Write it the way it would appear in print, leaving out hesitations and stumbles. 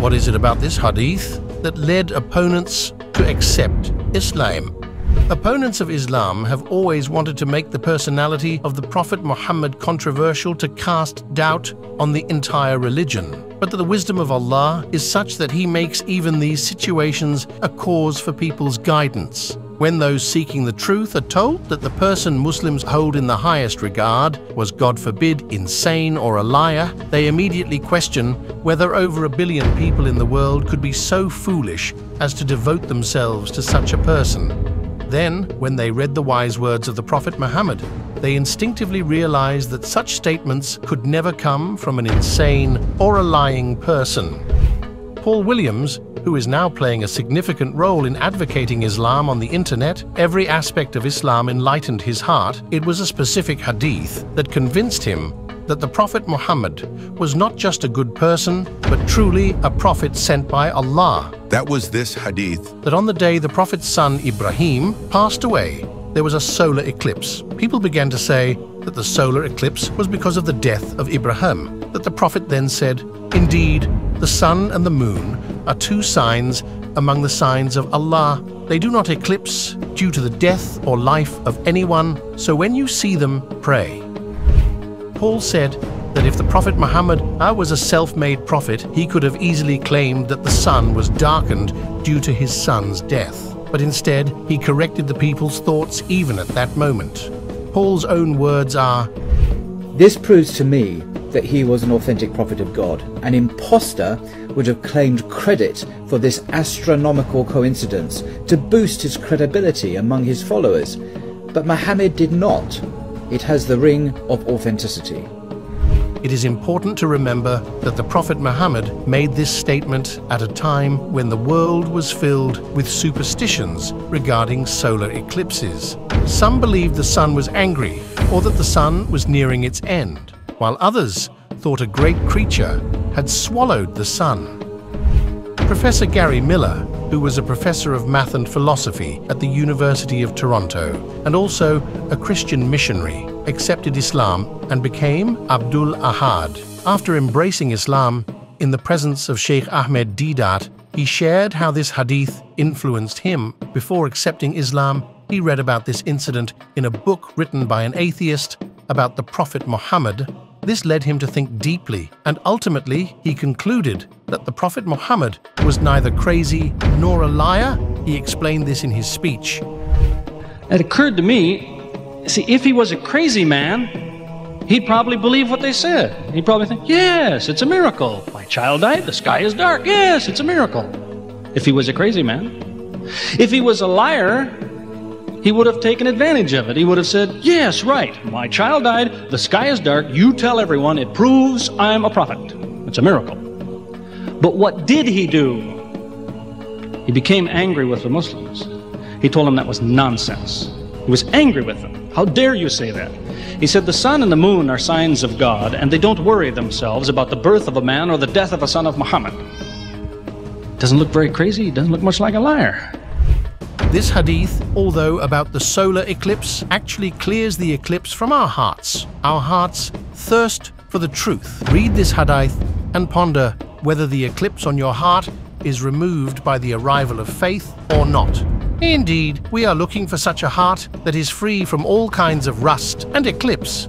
What is it about this hadith that led opponents to accept Islam? Opponents of Islam have always wanted to make the personality of the Prophet Muhammad controversial to cast doubt on the entire religion. But the wisdom of Allah is such that He makes even these situations a cause for people's guidance. When those seeking the truth are told that the person Muslims hold in the highest regard was, God forbid, insane or a liar, they immediately question whether over 1 billion people in the world could be so foolish as to devote themselves to such a person. Then, when they read the wise words of the Prophet Muhammad, they instinctively realized that such statements could never come from an insane or a lying person. Paul Williams, who is now playing a significant role in advocating Islam on the internet, every aspect of Islam enlightened his heart. It was a specific hadith that convinced him that the Prophet Muhammad was not just a good person, but truly a prophet sent by Allah. That was this hadith. That on the day the Prophet's son Ibrahim passed away, there was a solar eclipse. People began to say that the solar eclipse was because of the death of Ibrahim. That the Prophet then said, "Indeed, the sun and the moon are two signs among the signs of Allah. They do not eclipse due to the death or life of anyone, so when you see them, pray." Paul said that if the Prophet Muhammad was a self-made prophet, he could have easily claimed that the sun was darkened due to his son's death. But instead, he corrected the people's thoughts even at that moment. Paul's own words are, "This proves to me that he was an authentic prophet of God. An impostor would have claimed credit for this astronomical coincidence to boost his credibility among his followers. But Muhammad did not. It has the ring of authenticity." It is important to remember that the Prophet Muhammad made this statement at a time when the world was filled with superstitions regarding solar eclipses. Some believed the sun was angry or that the sun was nearing its end, while others thought a great creature had swallowed the sun. Professor Gary Miller, who was a professor of math and philosophy at the University of Toronto and also a Christian missionary, accepted Islam and became Abdul Ahad. After embracing Islam in the presence of Sheikh Ahmed Deedat, he shared how this hadith influenced him. Before accepting Islam, he read about this incident in a book written by an atheist about the Prophet Muhammad. This led him to think deeply, and ultimately he concluded that the Prophet Muhammad was neither crazy nor a liar. He explained this in his speech. It occurred to me, see, if he was a crazy man, he'd probably believe what they said. He'd probably think, yes, it's a miracle. My child died, the sky is dark. Yes, it's a miracle. If he was a crazy man. If he was a liar, he would have taken advantage of it. He would have said, yes, right, my child died, the sky is dark, you tell everyone, it proves I'm a prophet. It's a miracle. But what did he do? He became angry with the Muslims. He told them that was nonsense. He was angry with them. How dare you say that? He said the sun and the moon are signs of God, and they don't worry themselves about the birth of a man or the death of a son of Muhammad. Doesn't look very crazy, doesn't look much like a liar. This hadith, although about the solar eclipse, actually clears the eclipse from our hearts. Our hearts thirst for the truth. Read this hadith and ponder whether the eclipse on your heart is removed by the arrival of faith or not. Indeed, we are looking for such a heart that is free from all kinds of rust and eclipse.